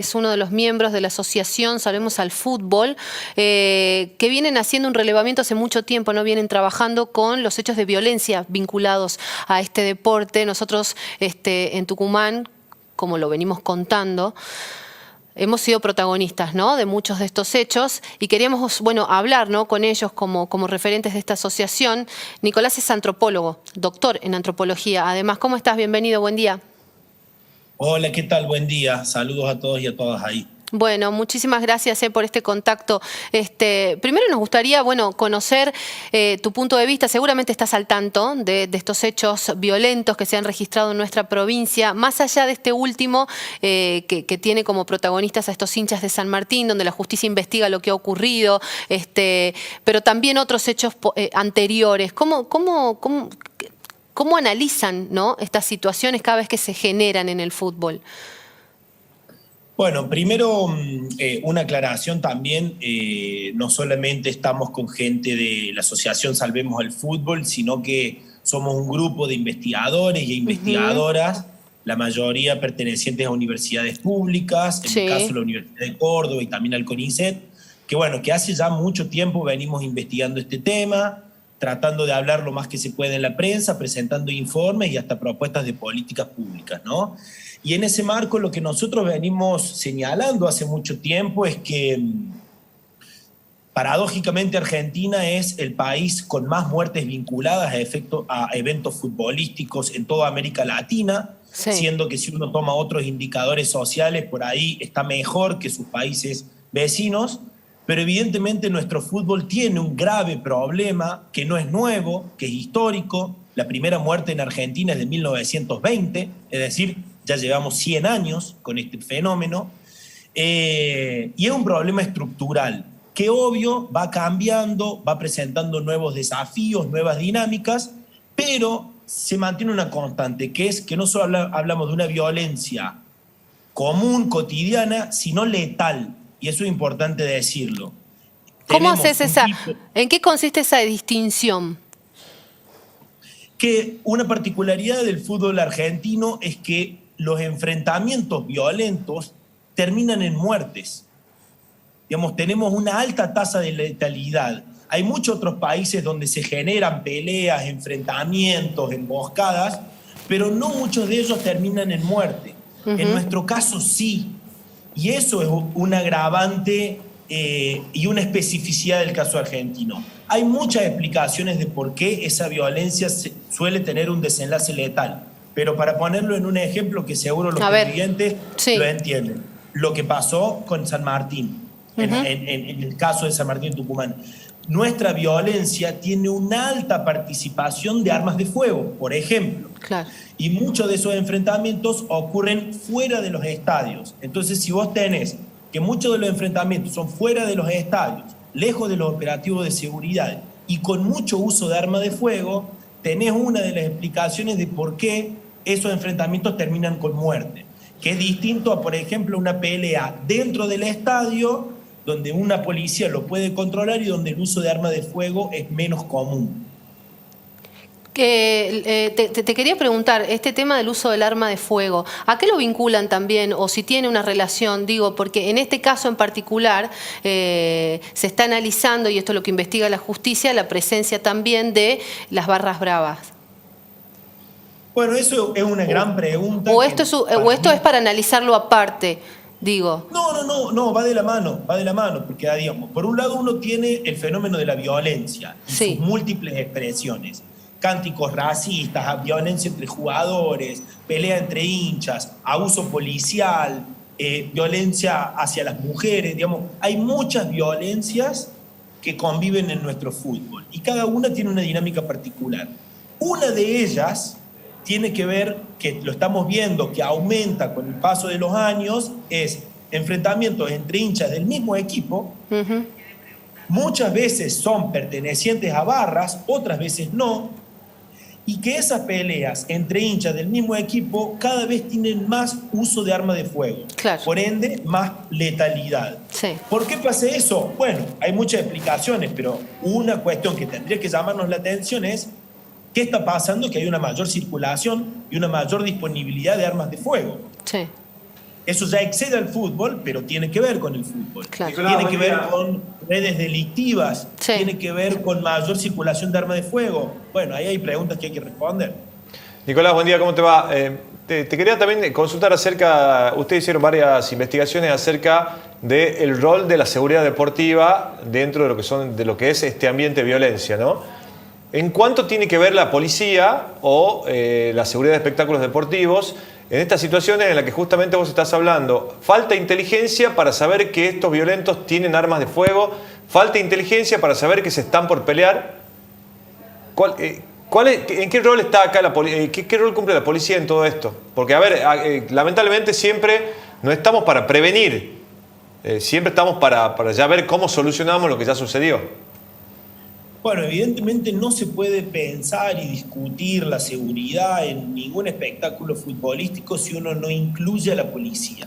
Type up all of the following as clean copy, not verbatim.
Es uno de los miembros de la asociación Salvemos al Fútbol, que vienen haciendo un relevamiento hace mucho tiempo, ¿no? Vienen trabajando con los hechos de violencia vinculados a este deporte. Nosotros en Tucumán, como lo venimos contando, hemos sido protagonistas, ¿no?, de muchos de estos hechos y queríamos, bueno, hablar, ¿no?, con ellos como referentes de esta asociación. Nicolás es antropólogo, doctor en antropología. Además, ¿cómo estás? Bienvenido, buen día. Hola, ¿qué tal? Buen día. Saludos a todos y a todas ahí. Bueno, muchísimas gracias por este contacto. Primero nos gustaría, bueno, conocer tu punto de vista. Seguramente estás al tanto de estos hechos violentos que se han registrado en nuestra provincia, más allá de este último que tiene como protagonistas a estos hinchas de San Martín, donde la justicia investiga lo que ha ocurrido, pero también otros hechos anteriores. ¿Cómo analizan, ¿no?, estas situaciones cada vez que se generan en el fútbol? Bueno, primero una aclaración también, no solamente estamos con gente de la Asociación Salvemos al Fútbol, sino que somos un grupo de investigadores y investigadoras, la mayoría pertenecientes a universidades públicas, en mi caso la Universidad de Córdoba y también al CONICET, que bueno, que hace ya mucho tiempo venimos investigando este tema, tratando de hablar lo más que se puede en la prensa, presentando informes y hasta propuestas de políticas públicas, ¿no? Y en ese marco lo que nosotros venimos señalando hace mucho tiempo es que paradójicamente Argentina es el país con más muertes vinculadas a eventos futbolísticos en toda América Latina, siendo que si uno toma otros indicadores sociales, por ahí está mejor que sus países vecinos, pero evidentemente nuestro fútbol tiene un grave problema que no es nuevo, que es histórico. La primera muerte en Argentina es de 1920, es decir, ya llevamos 100 años con este fenómeno, y es un problema estructural que obvio va cambiando, va presentando nuevos desafíos, nuevas dinámicas, pero se mantiene una constante, que es que no solo hablamos de una violencia común, cotidiana, sino letal, y eso es importante decirlo. ¿Cómo haces en qué consiste esa distinción? Que una particularidad del fútbol argentino es que los enfrentamientos violentos terminan en muertes. Digamos, tenemos una alta tasa de letalidad. Hay muchos otros países donde se generan peleas, enfrentamientos, emboscadas, pero no muchos de ellos terminan en muerte. En nuestro caso sí. Y eso es un agravante y una especificidad del caso argentino. Hay muchas explicaciones de por qué esa violencia suele tener un desenlace letal, pero para ponerlo en un ejemplo que seguro los televidentes lo entienden. Lo que pasó con San Martín, en el caso de San Martín Tucumán. Nuestra violencia tiene una alta participación de armas de fuego, por ejemplo. Y muchos de esos enfrentamientos ocurren fuera de los estadios. Entonces, si vos tenés que muchos de los enfrentamientos son fuera de los estadios, lejos de los operativos de seguridad y con mucho uso de arma de fuego, tenés una de las explicaciones de por qué esos enfrentamientos terminan con muerte, que es distinto a, por ejemplo, una pelea dentro del estadio, donde una policía lo puede controlar y donde el uso de arma de fuego es menos común. Te quería preguntar, este tema del uso del arma de fuego, ¿a qué lo vinculan también o si tiene una relación? Digo, porque en este caso en particular se está analizando, y esto es lo que investiga la justicia, la presencia también de las barras bravas. Bueno, eso es una gran pregunta. ¿O esto es para analizarlo aparte? Digo. No, va de la mano, porque digamos, por un lado uno tiene el fenómeno de la violencia y sus múltiples expresiones. Cánticos racistas, violencia entre jugadores, pelea entre hinchas, abuso policial, violencia hacia las mujeres, digamos, hay muchas violencias que conviven en nuestro fútbol y cada una tiene una dinámica particular. Una de ellas tiene que ver, que lo estamos viendo, que aumenta con el paso de los años, es enfrentamientos entre hinchas del mismo equipo. Muchas veces son pertenecientes a barras, otras veces no, y que esas peleas entre hinchas del mismo equipo cada vez tienen más uso de arma de fuego, por ende más letalidad. ¿Por qué pasa eso? Bueno, hay muchas explicaciones, pero una cuestión que tendría que llamarnos la atención es ¿qué está pasando? Que hay una mayor circulación y una mayor disponibilidad de armas de fuego. Eso ya excede al fútbol, pero tiene que ver con el fútbol. Claro. Tiene que ver con redes delictivas, Sí. tiene que ver con mayor circulación de armas de fuego. Bueno, ahí hay preguntas que hay que responder. Nicolás, buen día, ¿cómo te va? Te quería también consultar acerca, ustedes hicieron varias investigaciones acerca del rol de la seguridad deportiva dentro de lo que es este ambiente de violencia, ¿no? ¿En cuánto tiene que ver la policía o la seguridad de espectáculos deportivos en estas situaciones en las que justamente vos estás hablando? Falta inteligencia para saber que estos violentos tienen armas de fuego, falta inteligencia para saber que se están por pelear. ¿En qué rol está acá qué rol cumple la policía en todo esto? Porque, a ver, lamentablemente siempre no estamos para prevenir, siempre estamos para ya ver cómo solucionamos lo que ya sucedió. Bueno, evidentemente no se puede pensar y discutir la seguridad en ningún espectáculo futbolístico si uno no incluye a la policía,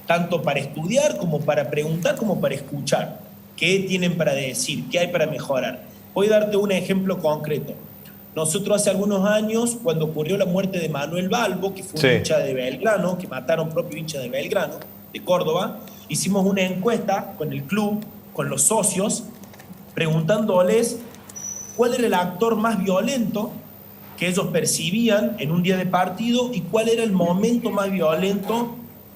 tanto para estudiar como para preguntar como para escuchar qué tienen para decir, qué hay para mejorar. Voy a darte un ejemplo concreto. Nosotros hace algunos años, cuando ocurrió la muerte de Manuel Balbo, que fue un hincha de Belgrano, que mataron propio hincha de Belgrano, de Córdoba, hicimos una encuesta con el club, con los socios, preguntándoles cuál era el actor más violento que ellos percibían en un día de partido y cuál era el momento más violento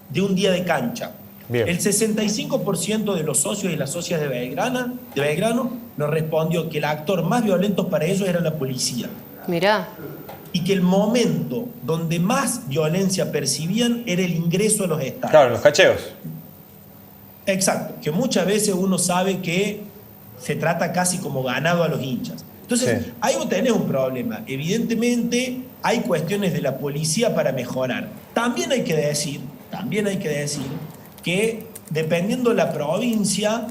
de un día de cancha. Bien. El 65% de los socios y las socias de Belgrano nos respondió que el actor más violento para ellos era la policía. Mirá. Y que el momento donde más violencia percibían era el ingreso a los estadios. Claro, los cacheos. Exacto, que muchas veces uno sabe que se trata casi como ganado a los hinchas. Entonces, sí, ahí vos tenés un problema. Evidentemente, hay cuestiones de la policía para mejorar. También hay que decir que dependiendo de la provincia,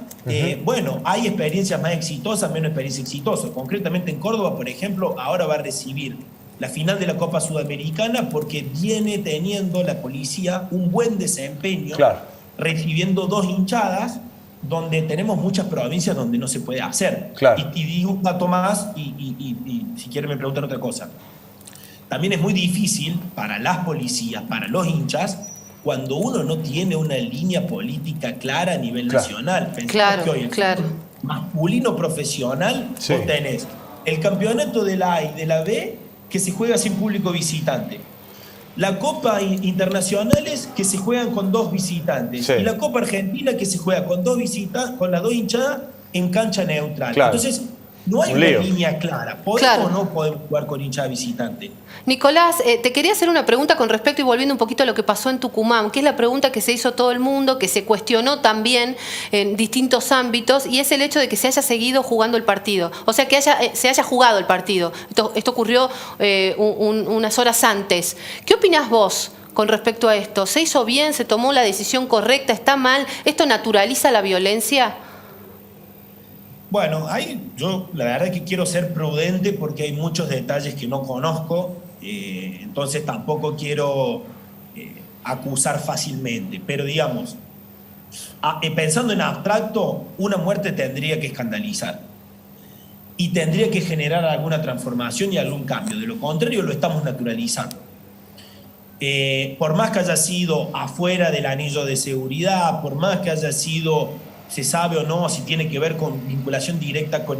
bueno, hay experiencias más exitosas, menos experiencias exitosas. Concretamente en Córdoba, por ejemplo, ahora va a recibir la final de la Copa Sudamericana porque viene teniendo la policía un buen desempeño, claro, recibiendo 2 hinchadas, donde tenemos muchas provincias donde no se puede hacer. Claro. Y digo un dato más, y si quieren me preguntan otra cosa. También es muy difícil para las policías, para los hinchas, cuando uno no tiene una línea política clara a nivel nacional. Claro, que hoy el masculino profesional, sí, vos tenés el campeonato de la A y de la B que se juega sin público visitante. La Copa Internacionales que se juegan con 2 visitantes. Sí. Y la Copa Argentina que se juega con las 2 hinchadas en cancha neutral. Claro. Entonces, no hay una línea clara. ¿Podemos o no podemos jugar con hinchada visitante? Nicolás, te quería hacer una pregunta con respecto y volviendo un poquito a lo que pasó en Tucumán, que es la pregunta que se hizo todo el mundo, que se cuestionó también en distintos ámbitos, y es el hecho de que se haya seguido jugando el partido. O sea, que se haya jugado el partido. Esto ocurrió unas horas antes. ¿Qué opinás vos con respecto a esto? ¿Se hizo bien? ¿Se tomó la decisión correcta? ¿Está mal? ¿Esto naturaliza la violencia? Bueno, yo la verdad que quiero ser prudente porque hay muchos detalles que no conozco, entonces tampoco quiero acusar fácilmente, pero digamos, pensando en abstracto, una muerte tendría que escandalizar y tendría que generar alguna transformación y algún cambio, de lo contrario lo estamos naturalizando. Por más que haya sido afuera del anillo de seguridad, por más que haya sido, se sabe o no si tiene que ver con vinculación directa con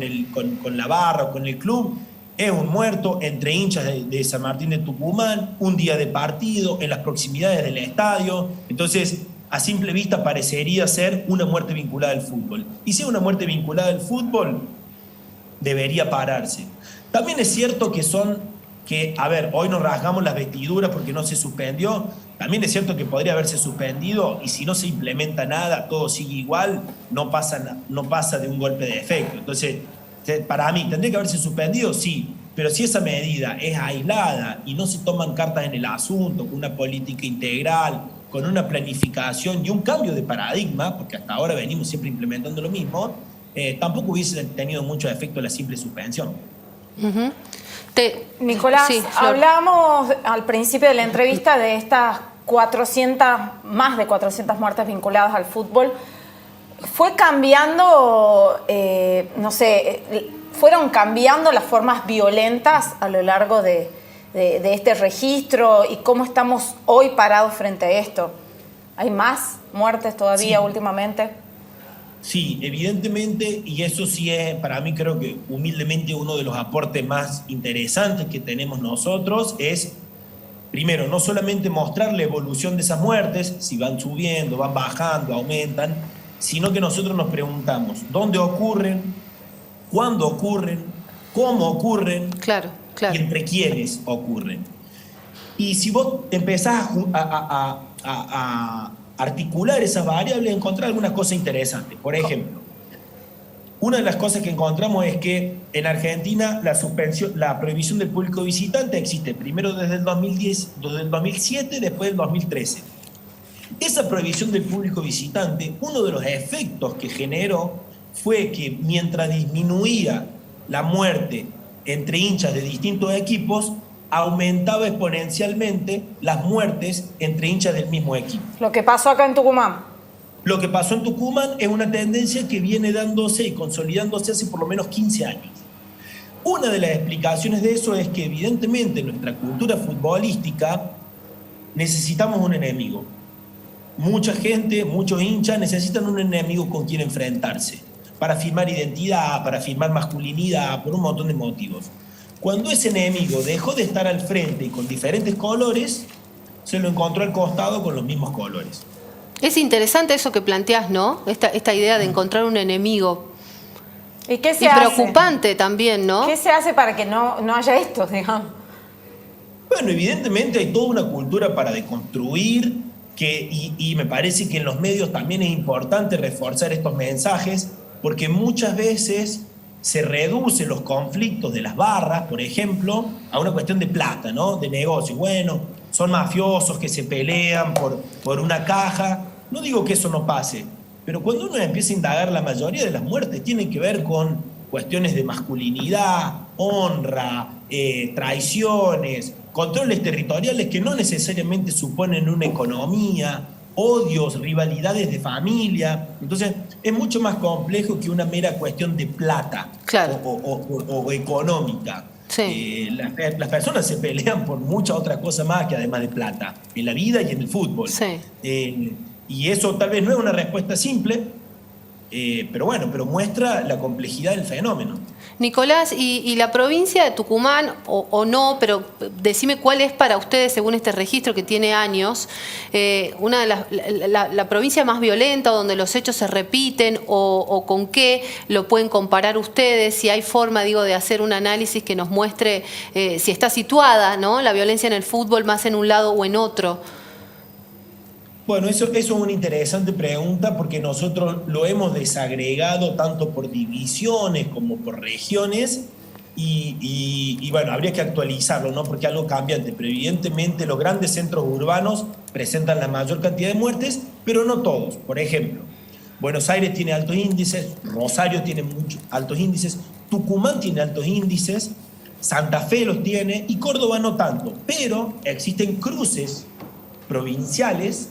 la barra o con el club, es un muerto entre hinchas de San Martín de Tucumán, un día de partido, en las proximidades del estadio. Entonces, a simple vista parecería ser una muerte vinculada al fútbol. Y si es una muerte vinculada al fútbol, debería pararse. También es cierto a ver, hoy nos rasgamos las vestiduras porque no se suspendió. También es cierto que podría haberse suspendido y si no se implementa nada, todo sigue igual, no pasa de un golpe de efecto. Entonces, para mí, ¿tendría que haberse suspendido? Sí, pero si esa medida es aislada y no se toman cartas en el asunto, con una política integral, con una planificación y un cambio de paradigma, porque hasta ahora venimos siempre implementando lo mismo, tampoco hubiese tenido mucho efecto la simple suspensión. Nicolás, sí, hablamos al principio de la entrevista de estas más de 400 muertes vinculadas al fútbol. ¿Fue cambiando, fueron cambiando las formas violentas a lo largo de este registro y cómo estamos hoy parados frente a esto? ¿Hay más muertes todavía Sí. últimamente? Sí, evidentemente, y eso sí es para mí, creo que humildemente uno de los aportes más interesantes que tenemos nosotros es, primero, no solamente mostrar la evolución de esas muertes, si van subiendo, van bajando, aumentan, sino que nosotros nos preguntamos dónde ocurren, cuándo ocurren, cómo ocurren Claro, y claro. entre quiénes ocurren. Y si vos empezás a articular esas variables, encontrás algunas cosas interesantes. Por ejemplo, una de las cosas que encontramos es que en Argentina la prohibición del público visitante existe primero desde el 2010, desde el 2007, después del 2013. Esa prohibición del público visitante, uno de los efectos que generó fue que mientras disminuía la muerte entre hinchas de distintos equipos, aumentaba exponencialmente las muertes entre hinchas del mismo equipo. Lo que pasó acá en Tucumán. Lo que pasó en Tucumán es una tendencia que viene dándose y consolidándose hace por lo menos 15 años. Una de las explicaciones de eso es que evidentemente en nuestra cultura futbolística necesitamos un enemigo. Mucha gente, muchos hinchas necesitan un enemigo con quien enfrentarse, para firmar identidad, para firmar masculinidad, por un montón de motivos. Cuando ese enemigo dejó de estar al frente y con diferentes colores, se lo encontró al costado con los mismos colores. Es interesante eso que planteás, ¿no? Esta idea de encontrar un enemigo. ¿Y qué se Y hace? preocupante también, ¿no? ¿Qué se hace para que no haya esto, digamos? Bueno, evidentemente hay toda una cultura para deconstruir, y me parece que en los medios también es importante reforzar estos mensajes, porque muchas veces se reducen los conflictos de las barras, por ejemplo, a una cuestión de plata, ¿no? De negocio. Bueno, son mafiosos que se pelean por una caja. No digo que eso no pase, pero cuando uno empieza a indagar, la mayoría de las muertes tienen que ver con cuestiones de masculinidad, honra, traiciones, controles territoriales que no necesariamente suponen una economía, odios, rivalidades de familia. Entonces, es mucho más complejo que una mera cuestión de plata, Claro. o económica. Sí. Las personas se pelean por mucha otra cosa más que además de plata, en la vida y en el fútbol. Sí. Y eso tal vez no es una respuesta simple, pero bueno, pero muestra la complejidad del fenómeno. Nicolás, ¿y la provincia de Tucumán, o no, pero decime cuál es para ustedes, según este registro que tiene años, una de la provincia más violenta, donde los hechos se repiten, o con qué lo pueden comparar ustedes? Si hay forma, digo, de hacer un análisis que nos muestre si está situada, ¿no?, la violencia en el fútbol más en un lado o en otro. Bueno, eso es una interesante pregunta porque nosotros lo hemos desagregado tanto por divisiones como por regiones y bueno, habría que actualizarlo, ¿no? Porque es algo cambiante, pero evidentemente los grandes centros urbanos presentan la mayor cantidad de muertes, pero no todos. Por ejemplo, Buenos Aires tiene altos índices, Rosario tiene muchos altos índices, Tucumán tiene altos índices, Santa Fe los tiene y Córdoba no tanto, pero existen cruces provinciales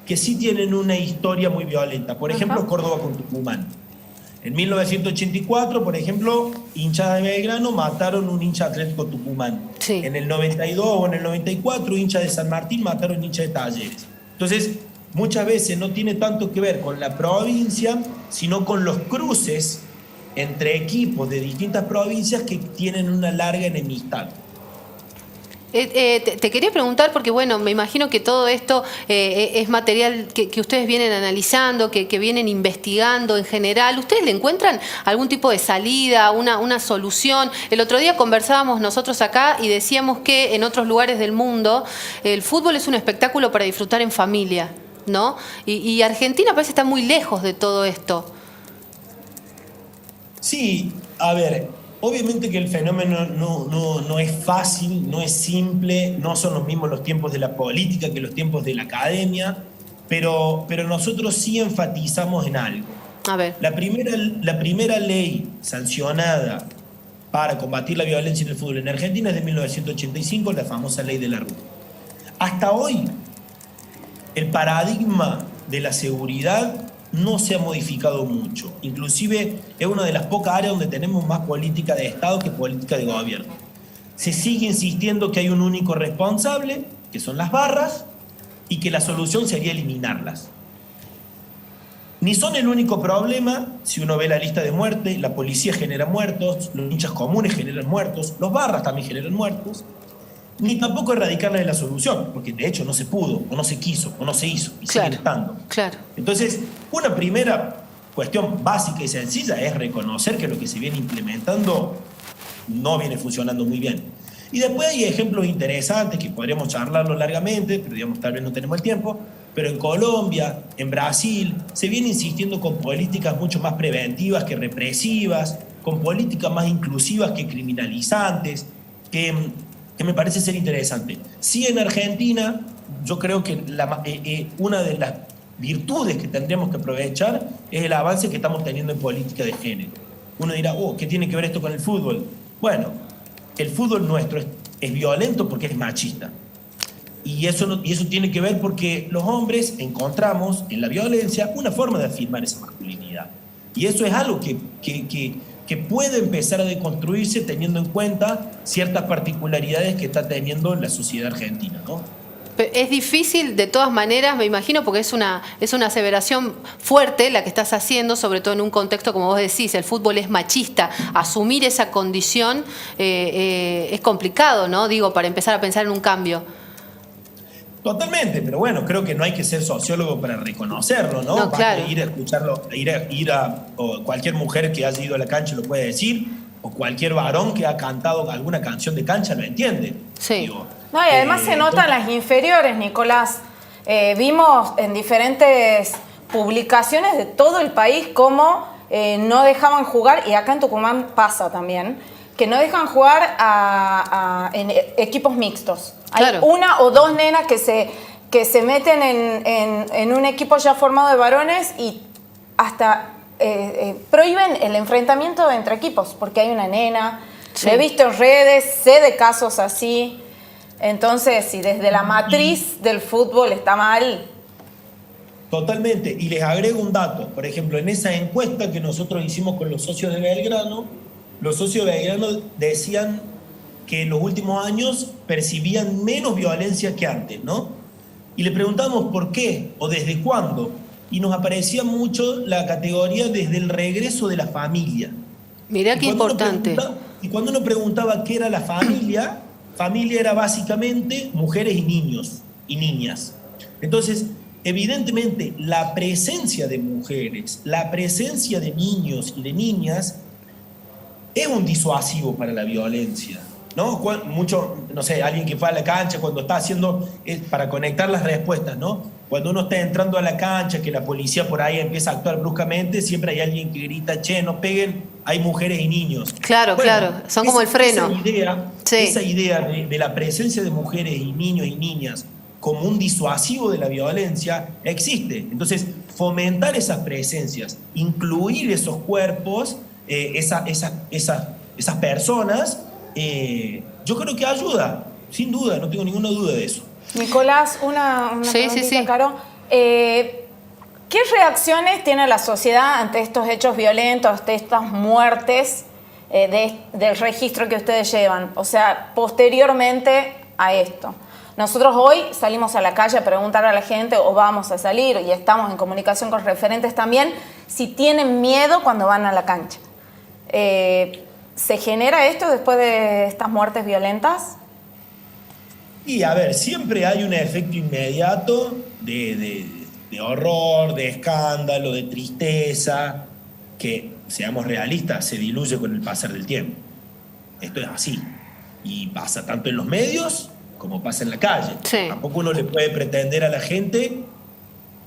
que sí tienen una historia muy violenta. Por ejemplo, Córdoba con Tucumán. En 1984, por ejemplo, hinchas de Belgrano mataron un hincha Atlético Tucumán. Sí. En el 92 o en el 94, hinchas de San Martín mataron hinchas de Talleres. Entonces, muchas veces no tiene tanto que ver con la provincia, sino con los cruces entre equipos de distintas provincias que tienen una larga enemistad. Te quería preguntar, porque bueno, me imagino que todo esto es material que ustedes vienen analizando, que vienen investigando en general. ¿Ustedes le encuentran algún tipo de salida, una solución? El otro día conversábamos nosotros acá y decíamos que en otros lugares del mundo el fútbol es un espectáculo para disfrutar en familia, ¿no? Y Argentina parece estar muy lejos de todo esto. Sí, a ver, obviamente que el fenómeno no es fácil, no es simple, no son los mismos los tiempos de la política que los tiempos de la academia, pero nosotros sí enfatizamos en algo. A ver. La primera ley sancionada para combatir la violencia en el fútbol en Argentina es de 1985, la famosa ley de la RUT. Hasta hoy, el paradigma de la seguridad no se ha modificado mucho. Inclusive es una de las pocas áreas donde tenemos más política de Estado que política de gobierno. Se sigue insistiendo que hay un único responsable, que son las barras, y que la solución sería eliminarlas. Ni son el único problema. Si uno ve la lista de muertes, la policía genera muertos, los hinchas comunes generan muertos, los barras también generan muertos. Ni tampoco erradicarla de la solución, porque de hecho no se pudo, o no se quiso, o no se hizo, y siguen estando. Claro. Entonces, una primera cuestión básica y sencilla es reconocer que lo que se viene implementando no viene funcionando muy bien. Y después hay ejemplos interesantes que podríamos charlarlo largamente, pero digamos, tal vez no tenemos el tiempo. Pero en Colombia, en Brasil, se viene insistiendo con políticas mucho más preventivas que represivas, con políticas más inclusivas que criminalizantes, que me parece ser interesante. Sí, en Argentina, yo creo que una de las virtudes que tendríamos que aprovechar es el avance que estamos teniendo en política de género. Uno dirá, ¿qué tiene que ver esto con el fútbol? Bueno, el fútbol nuestro es violento porque es machista. Y eso tiene que ver porque los hombres encontramos en la violencia una forma de afirmar esa masculinidad. Y eso es algo que puede empezar a deconstruirse teniendo en cuenta ciertas particularidades que está teniendo la sociedad argentina, ¿no? Es difícil de todas maneras, me imagino, porque es una aseveración fuerte la que estás haciendo, sobre todo en un contexto, como vos decís, el fútbol es machista. Asumir esa condición es complicado, ¿no? Digo, para empezar a pensar en un cambio. Totalmente, pero bueno, creo que no hay que ser sociólogo para reconocerlo, ¿no? No, claro. Ir a escucharlo, o cualquier mujer que haya ido a la cancha lo puede decir, o cualquier varón que ha cantado alguna canción de cancha lo entiende. Sí. Digo, no, y además se notan las inferiores, Nicolás. Vimos en diferentes publicaciones de todo el país cómo no dejaban jugar, y acá en Tucumán pasa también, que no dejan jugar en equipos mixtos. Claro. Hay una o dos nenas que se meten en un equipo ya formado de varones y hasta prohíben el enfrentamiento entre equipos, porque hay una nena. Sí. Lo he visto en redes, sé de casos así. Entonces, si desde la matriz del fútbol está mal. Totalmente. Y les agrego un dato. Por ejemplo, en esa encuesta que nosotros hicimos con los socios de Belgrano, los socios de Belgrano decían que en los últimos años percibían menos violencia que antes, ¿no? Y le preguntamos por qué o desde cuándo. Y nos aparecía mucho la categoría desde el regreso de la familia. Mirá qué importante. Y cuando uno preguntaba qué era la familia, familia era básicamente mujeres y niños y niñas. Entonces, evidentemente, la presencia de mujeres, la presencia de niños y de niñas es un disuasivo para la violencia, ¿no? Mucho, no sé, alguien que fue a la cancha cuando está haciendo, para conectar las respuestas, ¿no? Cuando uno está entrando a la cancha, que la policía por ahí empieza a actuar bruscamente, siempre hay alguien que grita, che, no peguen, hay mujeres y niños. Claro, bueno, claro, son como el freno. Esa idea de la presencia de mujeres y niños y niñas como un disuasivo de la violencia existe. Entonces, fomentar esas presencias, incluir esos cuerpos, esas personas, yo creo que ayuda, sin duda, no tengo ninguna duda de eso. Nicolás, una preguntita, Caro. ¿Qué reacciones tiene la sociedad ante estos hechos violentos, ante estas muertes del registro que ustedes llevan? O sea, posteriormente a esto. Nosotros hoy salimos a la calle a preguntar a la gente, o vamos a salir, y estamos en comunicación con referentes también, si tienen miedo cuando van a la cancha. ¿Se genera esto después de estas muertes violentas? Y a ver, siempre hay un efecto inmediato de horror, de escándalo, de tristeza, que, seamos realistas, se diluye con el pasar del tiempo. Esto es así. Y pasa tanto en los medios como pasa en la calle. Sí. Tampoco uno le puede pretender a la gente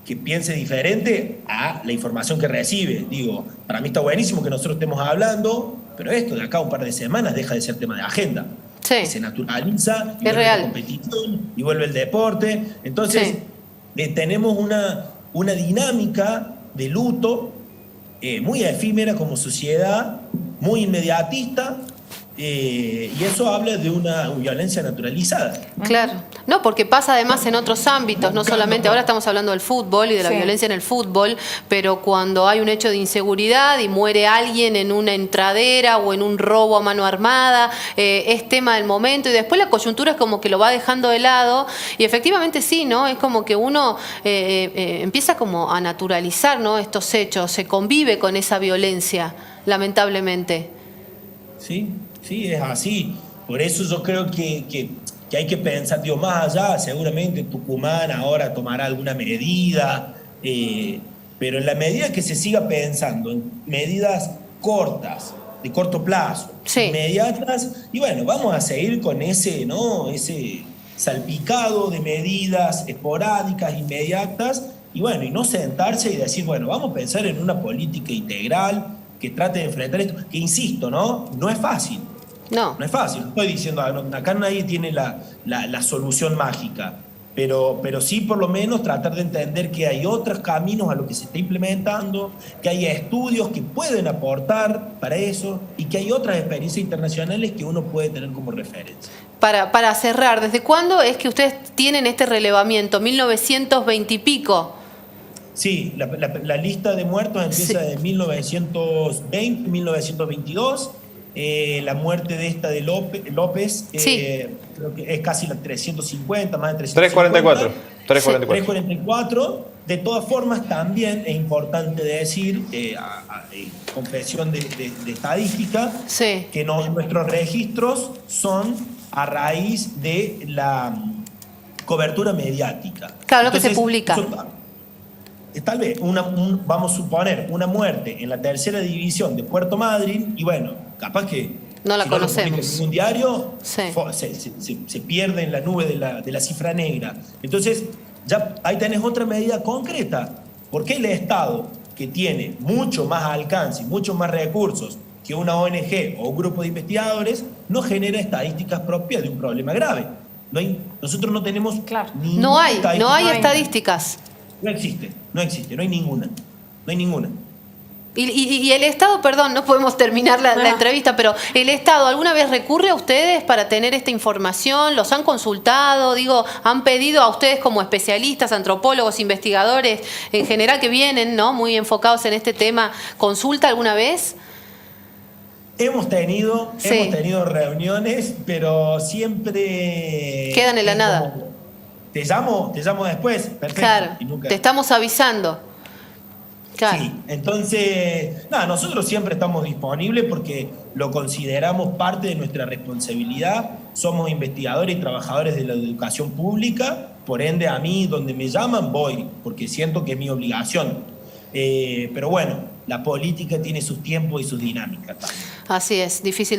que piense diferente a la información que recibe. Digo, para mí está buenísimo que nosotros estemos hablando, pero esto de acá a un par de semanas deja de ser tema de agenda. Sí. Se naturaliza, y es vuelve real. la competición, y vuelve el deporte. Entonces, tenemos una dinámica de luto muy efímera como sociedad, muy inmediatista, y eso habla de una violencia naturalizada. Claro. No, porque pasa además en otros ámbitos, no solamente, ahora estamos hablando del fútbol y de la violencia en el fútbol, pero cuando hay un hecho de inseguridad y muere alguien en una entradera o en un robo a mano armada, es tema del momento y después la coyuntura es como que lo va dejando de lado y efectivamente sí, ¿no? Es como que uno empieza como a naturalizar, ¿no?, estos hechos, se convive con esa violencia, lamentablemente. Sí, sí, es así. Por eso yo creo que hay que pensar, digo, más allá, seguramente Tucumán ahora tomará alguna medida, pero en la medida que se siga pensando en medidas cortas, de corto plazo, inmediatas, y bueno, vamos a seguir con ese, ¿no?, ese salpicado de medidas esporádicas, inmediatas, y bueno, y no sentarse y decir, bueno, vamos a pensar en una política integral que trate de enfrentar esto, que insisto, no es fácil. No. No es fácil, estoy diciendo, acá nadie tiene la solución mágica, pero sí por lo menos tratar de entender que hay otros caminos a lo que se está implementando, que hay estudios que pueden aportar para eso y que hay otras experiencias internacionales que uno puede tener como referencia. Para cerrar, ¿desde cuándo es que ustedes tienen este relevamiento? ¿1920 y pico? Sí, la lista de muertos empieza de 1920, 1922. La muerte de esta de López creo que es casi la 350, más de 350. 344. De todas formas, también es importante decir, confesión de estadística, que nuestros registros son a raíz de la cobertura mediática. Claro, lo que se publica. Tal vez, vamos a suponer, una muerte en la tercera división de Puerto Madryn, y bueno, capaz que no la si conocemos. No lo publica en ningún diario, se pierde en la nube de la cifra negra. Entonces, ya ahí tenés otra medida concreta. ¿Por qué el Estado, que tiene mucho más alcance y muchos más recursos que una ONG o un grupo de investigadores, no genera estadísticas propias de un problema grave? Nosotros no tenemos ninguna estadística. No hay estadísticas. No existe, no hay ninguna. No hay ninguna. Y el Estado, perdón, no podemos terminar la entrevista, pero ¿el Estado alguna vez recurre a ustedes para tener esta información? ¿Los han consultado? Digo, ¿han pedido a ustedes como especialistas, antropólogos, investigadores en general que vienen, ¿no?, muy enfocados en este tema, consulta alguna vez? Hemos tenido reuniones, pero siempre quedan en la nada. Te llamo después, perfecto. Claro, te estamos avisando. Claro. Sí, entonces, nosotros siempre estamos disponibles porque lo consideramos parte de nuestra responsabilidad. Somos investigadores y trabajadores de la educación pública, por ende a mí donde me llaman voy, porque siento que es mi obligación. Pero bueno, la política tiene sus tiempos y sus dinámicas también. Así es, difícil.